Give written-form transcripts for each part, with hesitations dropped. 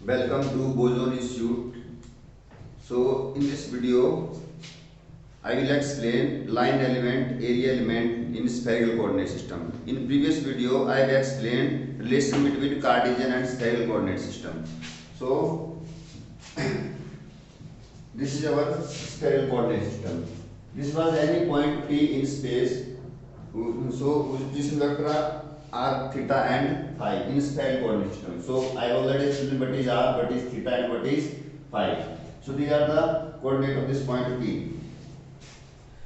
Welcome to Boson Institute. So in this video I will explain line element, area element in spherical coordinate system. In previous video I have explained relation between Cartesian and spherical coordinate system. So this is our spherical coordinate system. This was any point P in space. So position vector are theta and phi in spherical coordinate system. So I already explained what is r, what is theta and what is phi. So these are the coordinate of this point P.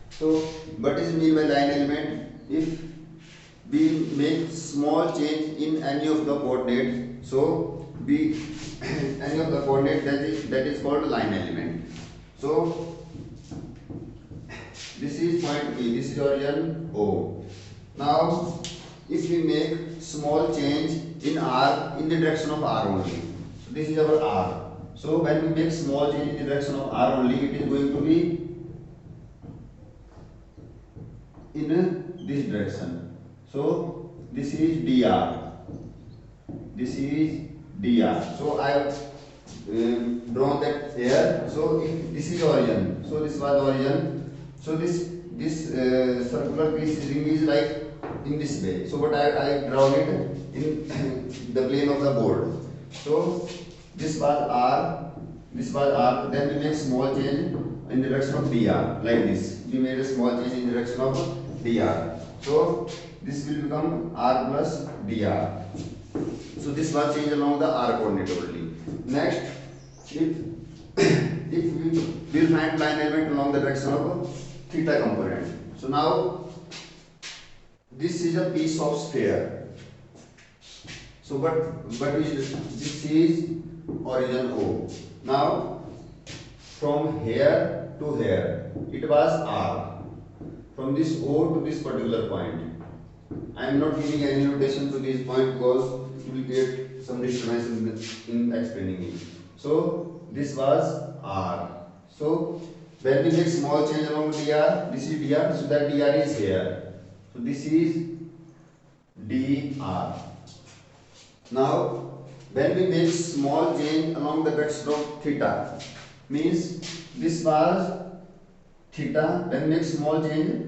So what is mean by line element? If we make small change in any of the coordinate, so we any of the coordinate that is called line element. So this is point P, this is origin O. Now if we make small change in r in the direction of r only, so this is our r. So when we make small change in the direction of r only, it is going to be in this direction. So this is dr, this is dr. So I have drawn that here. So if this is origin, so this was origin. So this circular piece ring is like in this way. So but I drawn it in the plane of the board. So this was r, this was r. Then we make small change in the direction of dr, like this. We made a small change in the direction of dr. So this will become r plus dr. So this was change along the r coordinate only. Next, if we will find line element along the direction of theta component. So now this is a piece of sphere. So what is this is origin O. Now from here to here it was r. From this O to this particular point. I am not giving any notation to this point because it will create some disturbance in explaining it. So this was r. So when we make small change along dr, this is dr, so that dr is here. So this is dr. Now when we make small change along the direction of theta, means this was theta. When we make small change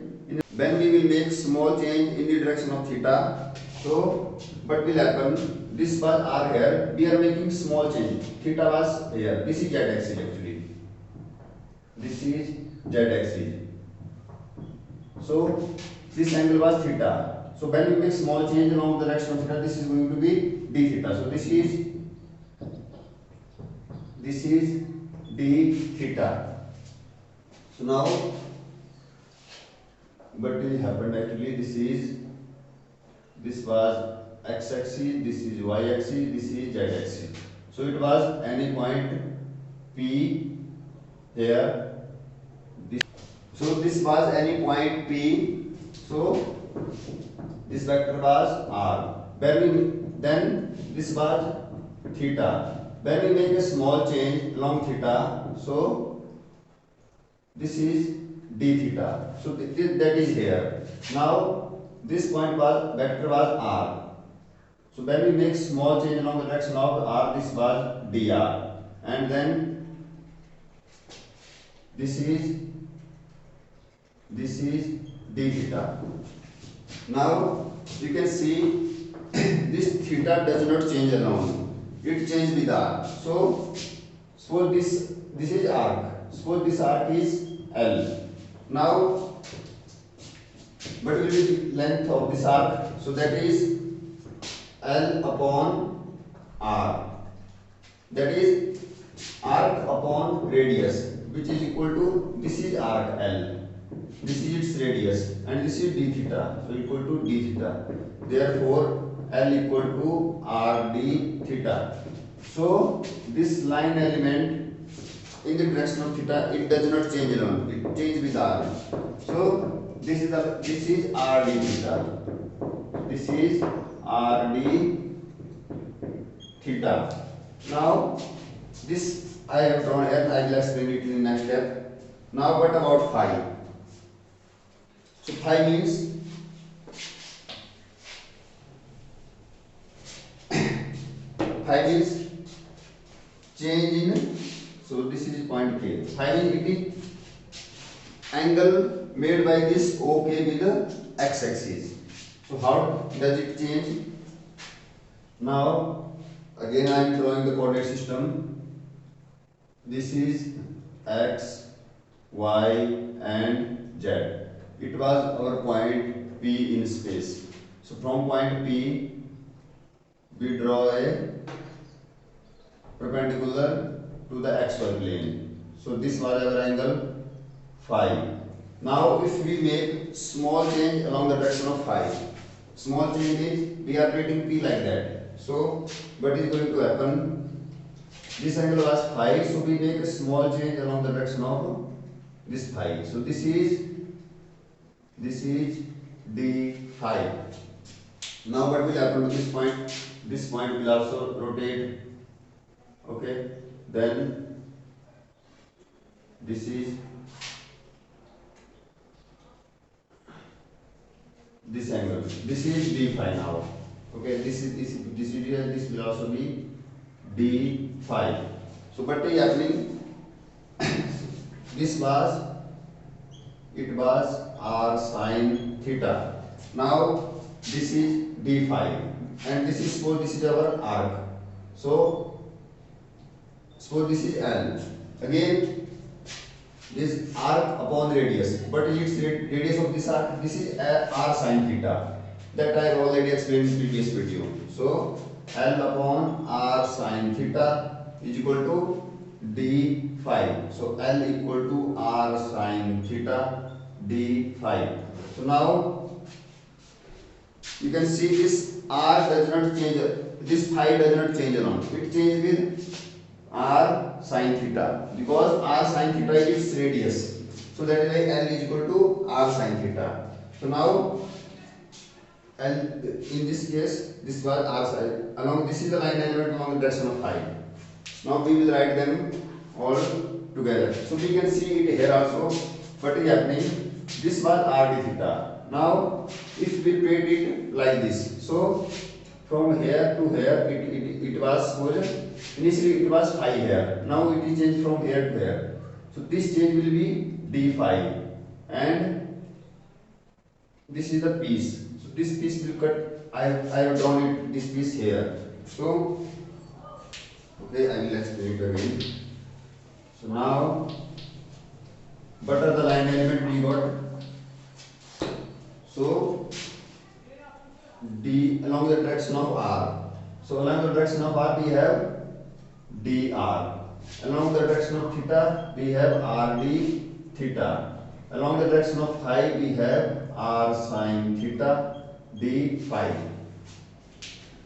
when we will make small change in the direction of theta, so what will happen? This was r here, we are making small change. Theta was here. This is z axis actually. This is z axis. So this angle was theta. So when we make small change along the direction of theta, this is going to be d theta. So this is d theta. So now what will happen actually? This was x axis, this is y axis, this is z axis. So it was any point P here. So this was any point P. So this vector was r. Then this was theta. When we make a small change along theta, so this is d theta. So that is here. Now this point was vector was r. So when we make small change along the direction of r, this was dr, and then this is d theta. Now you can see this theta does not change alone; it changes with r. So suppose this is arc. Suppose this arc is L. Now what will be the length of this arc? So that is L upon r. That is arc upon radius, which is equal to, this is arc L, this is its radius, and this is d theta, so equal to d theta. Therefore L equal to r d theta. So this line element in the direction of theta, it does not change alone, it changes with r. So this is r d theta. This is r d theta. Now this I have drawn here. I will explain it in the next step. Now what about phi? So phi means change in, so this is point K. Find it is angle made by this OK with the x axis. So how does it change? Now again I am drawing the coordinate system. This is x, y and z. It was our point P in space. So from point P we draw a perpendicular to the xy plane. So this was our angle phi. Now if we make small change along the direction of phi, small change is we are treating P like that. So what is going to happen? This angle was phi, so we make a small change along the direction of this phi. So this is d phi. Now what will happen to this point? This point will also rotate. Okay, then this is this angle. This is d phi now. Okay, this will also be d phi. So what is happening? This was, it was r sin theta. Now this is d phi, and this is, suppose this is our arc. So suppose this is L. Again, this arc upon radius. What is its radius of this arc? This is r sin theta. That I have already explained in previous video. So L upon r sin theta is equal to d phi. So L equal to r sin theta d phi. So now you can see this r does not change, this phi does not change along. It changes with r sin theta, because r sin theta is its radius. So that is why L is equal to r sin theta. So now L, in this case, this was r sin, along, this is the line element along the direction of phi. Now we will write them all together. So we can see it here also. What is happening? This was r d theta. Now if we treat it like this, so from here to here it was, initially it was phi here. Now it is changed from here to here. So this change will be d phi, and this is the piece. So this piece will cut. I have drawn it, this piece here. So okay, I will explain it again. So now what are the line element we got? So d along the direction of r. So along the direction of r we have dr. Along the direction of theta we have rd theta. Along the direction of phi we have r sin theta d phi.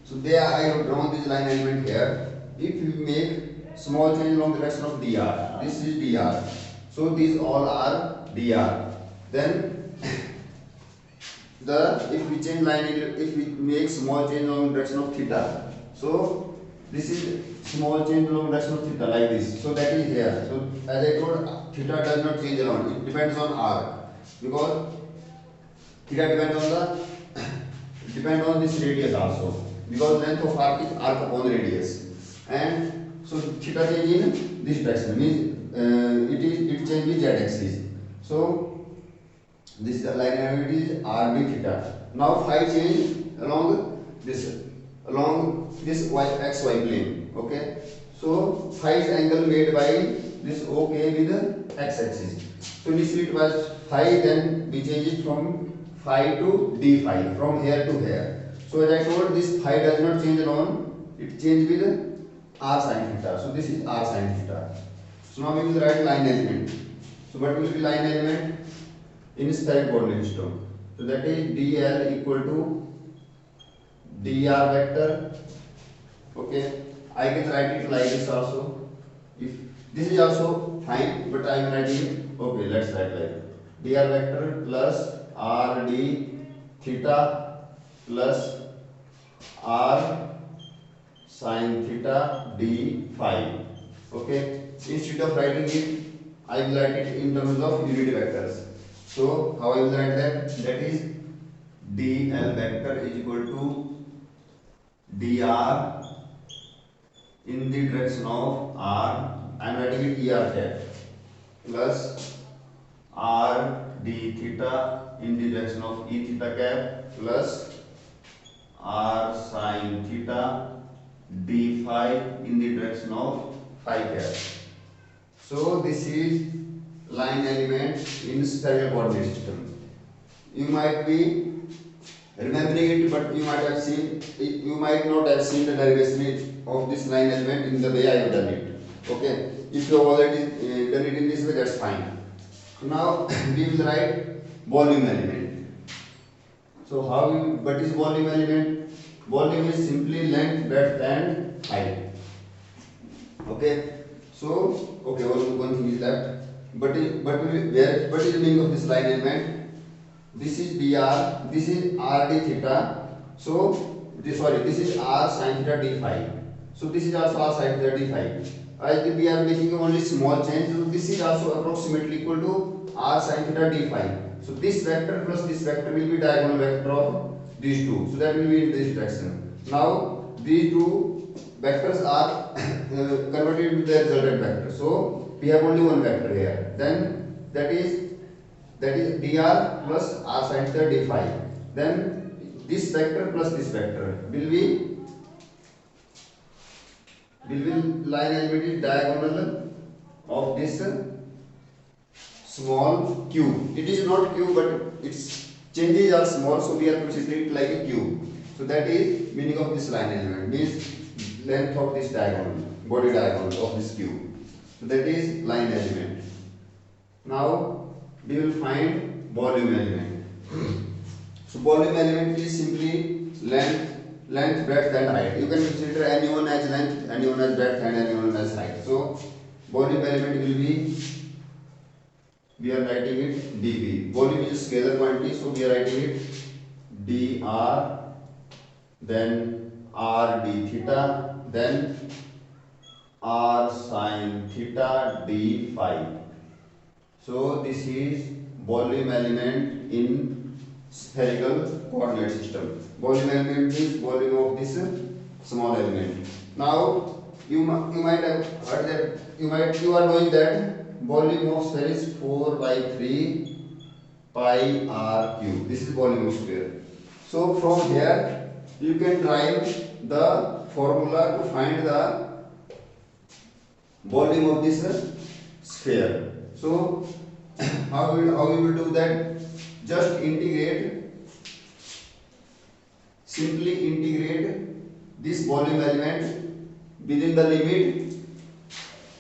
So there I have drawn this line element here. If we make small change along the direction of dr, this is dr. So these all are dr. Then if we change line, if we make small change along the direction of theta, so this is small change along the direction of theta like this. So that is here. So as I told, theta does not change along. It depends on r, because theta depend on this radius also, because length of arc is arc upon radius, and so theta change in this direction means it change with z axis. So this line element is r d theta. Now phi change along this xy plane. Okay, so phi is angle made by this OK with the x axis. So initially it was phi, then we change it from phi to d phi, from here to here. So as I told, this phi does not change alone, it changes with r sin theta. So this is r sin theta. So now we will write line element. So what will be line element in spherical coordinate system? So that is dl equal to dr vector. Okay, I can write it like this also. If this is also fine, but I am writing it. Okay, let's write like dr vector plus r d theta plus r sin theta d phi. Okay, instead of writing it, I will write it in terms of unit vectors. So how I will write that? That is dl vector is equal to dr in the direction of r, I am writing it er cap plus r d theta in the direction of e theta cap plus r sin theta d phi in the direction of phi cap. So this is line element in spherical coordinate system. You might be remembering it, but you might not have seen the derivation of this line element in the way I have done it. Okay, if you have already done it in this way, that's fine. So now we will write volume element. So what is volume element? Volume is simply length, breadth and height. Okay, so one thing is left. What is the meaning of this line element? This is dr, this is r d theta. So this is r sin theta d phi. So this is also r sin theta d phi. As we are making only small change, so this is also approximately equal to r sin theta d phi. So this vector plus this vector will be diagonal vector of these two. So that will be in this direction. Now these two vectors are converted into the resultant vector. So we have only one vector here. Then that is dr plus r sin theta d phi. Then this vector plus this vector will be line element is diagonal of this small cube. It is not cube, but its changes are small, so we are considering it like a cube. So that is meaning of this line element, means length of this diagonal, body diagonal of this cube. So that is line element. Now we will find volume element. So volume element is simply length, breadth and height. You can consider anyone as length, anyone as breadth and anyone as height. So volume element will be, we are writing it dV. Volume is a scalar quantity, so we are writing it dr, then r d theta, then r sin theta d phi. So this is volume element in spherical coordinate system. Volume element is volume of this small element. Now you might have heard that, you are knowing that volume of sphere is 4 by 3 pi r cube. This is volume of sphere. So from here you can derive the formula to find the volume of this sphere. So how we will do that? Just simply integrate this volume element within the limit.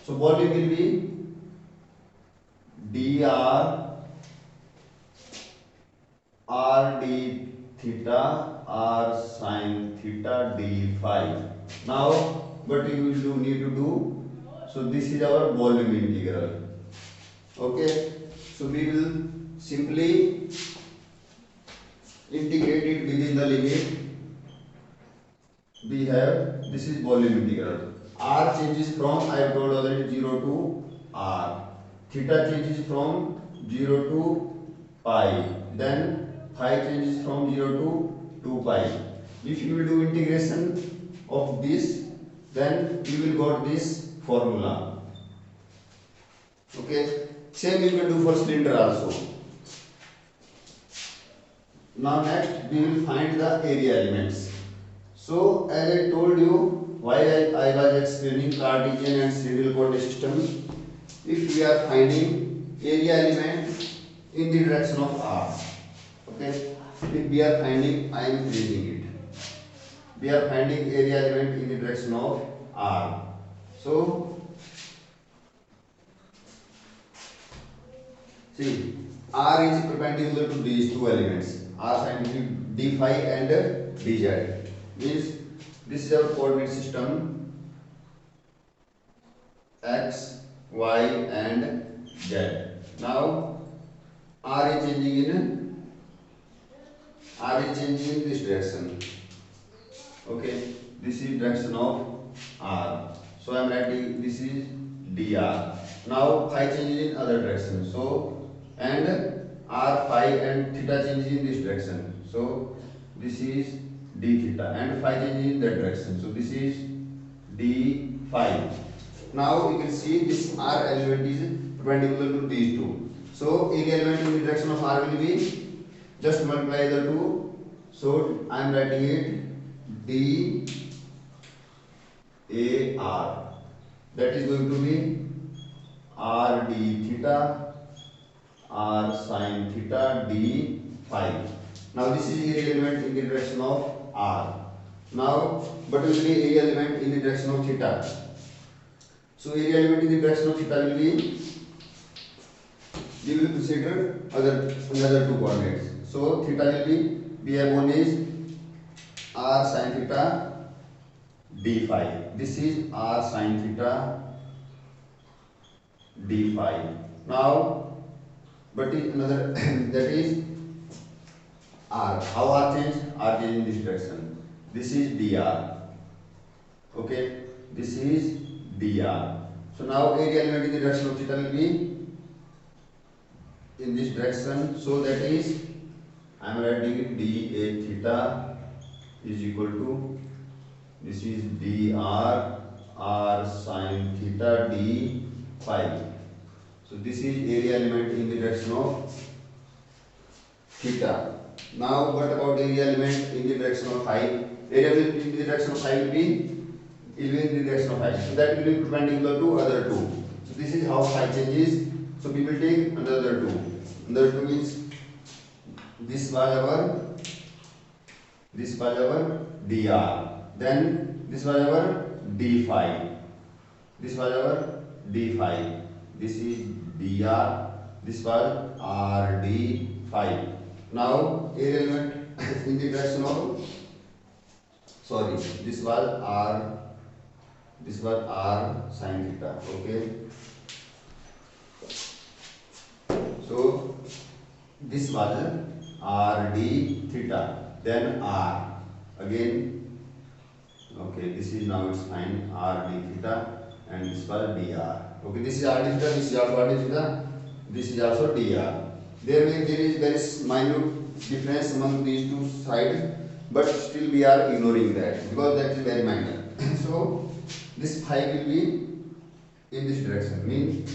So volume will be dr r d theta r sin theta d phi. Now what you will need to do? So this is our volume integral. Okay, so we will simply integrate it within the limit. We have, this is volume integral. R changes from, I have told already, 0 to r. Theta changes from 0 to pi. Then phi changes from 0 to 2 pi. If you will do integration of this, then you will got this formula. Okay, same you can do for cylinder also. Now next we will find the area elements. So as I told you, while I was explaining Cartesian and cylindrical coordinate system, if we are finding area element in the direction of r, okay, if we are finding, I am increasing it, we are finding area element in the direction of r. So see, r is perpendicular to these two elements, r sin d phi and dz. Means this is our coordinate system x, y and z. Now r is changing in this direction. Okay, this is direction of r. So I am writing this is dr. Now phi changes in other direction. So and r, phi and theta changes in this direction. So this is d theta and phi changes in that direction. So this is d phi. Now you can see this R element is perpendicular to these two. So area element in the direction of R will be just multiply the two. So I am writing it D A R. That is going to be R D theta R sin theta D phi. Now this is area element in the direction of R. Now what will be area element in the direction of theta? So area element in the direction of theta will be, we will consider another two coordinates. So theta will be, we have one is R sin theta D phi. This is R sin theta D phi. Now what is another that is R. How R change? R change in this direction. This is dr. Okay, this is dr. So now area element in the direction of theta will be in this direction. So that is I am writing it dA theta is equal to, this is dr R sin theta D phi. So this is area element in the direction of theta. Now what about area element in the direction of phi? Area element in the direction of phi will be in the direction of phi. So that will be perpendicular to other two. So this is how phi changes. So we will take another two. Another two means this was our dr. Then this was our d phi. This was our d phi. This is dr. This was r d phi. Now area element in the direction of, sorry, this was r sin theta. Okay, so this was r d theta, then r again. Okay, this is now it's fine, r d theta, and this was dr. Okay, this is r d theta, this is also r d theta, this is also dr. There is very minute difference among these two sides, but still we are ignoring that because that is very minor. So this phi will be in this direction, mean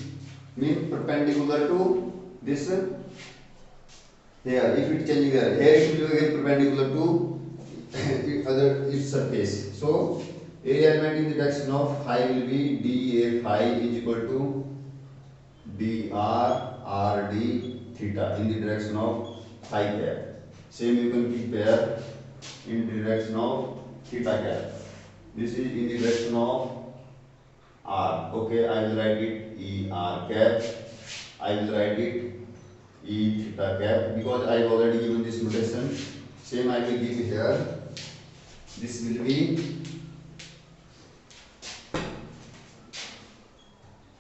perpendicular to this here. If it changing here it will be again perpendicular to its surface. So area element in the direction of phi will be dA phi is equal to dr r d theta in the direction of phi cap. Same you can keep here in the direction of theta cap. This is in the direction of r. Okay, I will write it E r cap. I will write it E theta cap because I have already given this notation. Same I will give here. This will be,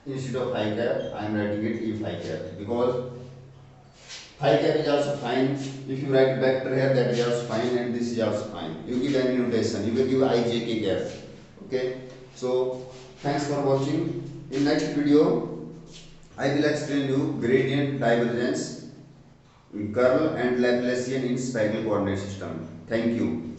instead of phi cap, I am writing it E phi cap because phi cap is also fine. If you write vector here, that is also fine, and this is also fine. You give any notation, you will give I j k cap. Okay, so thanks for watching. In next video, I will explain you gradient, divergence, curl, and Laplacian in spherical coordinate system. Thank you.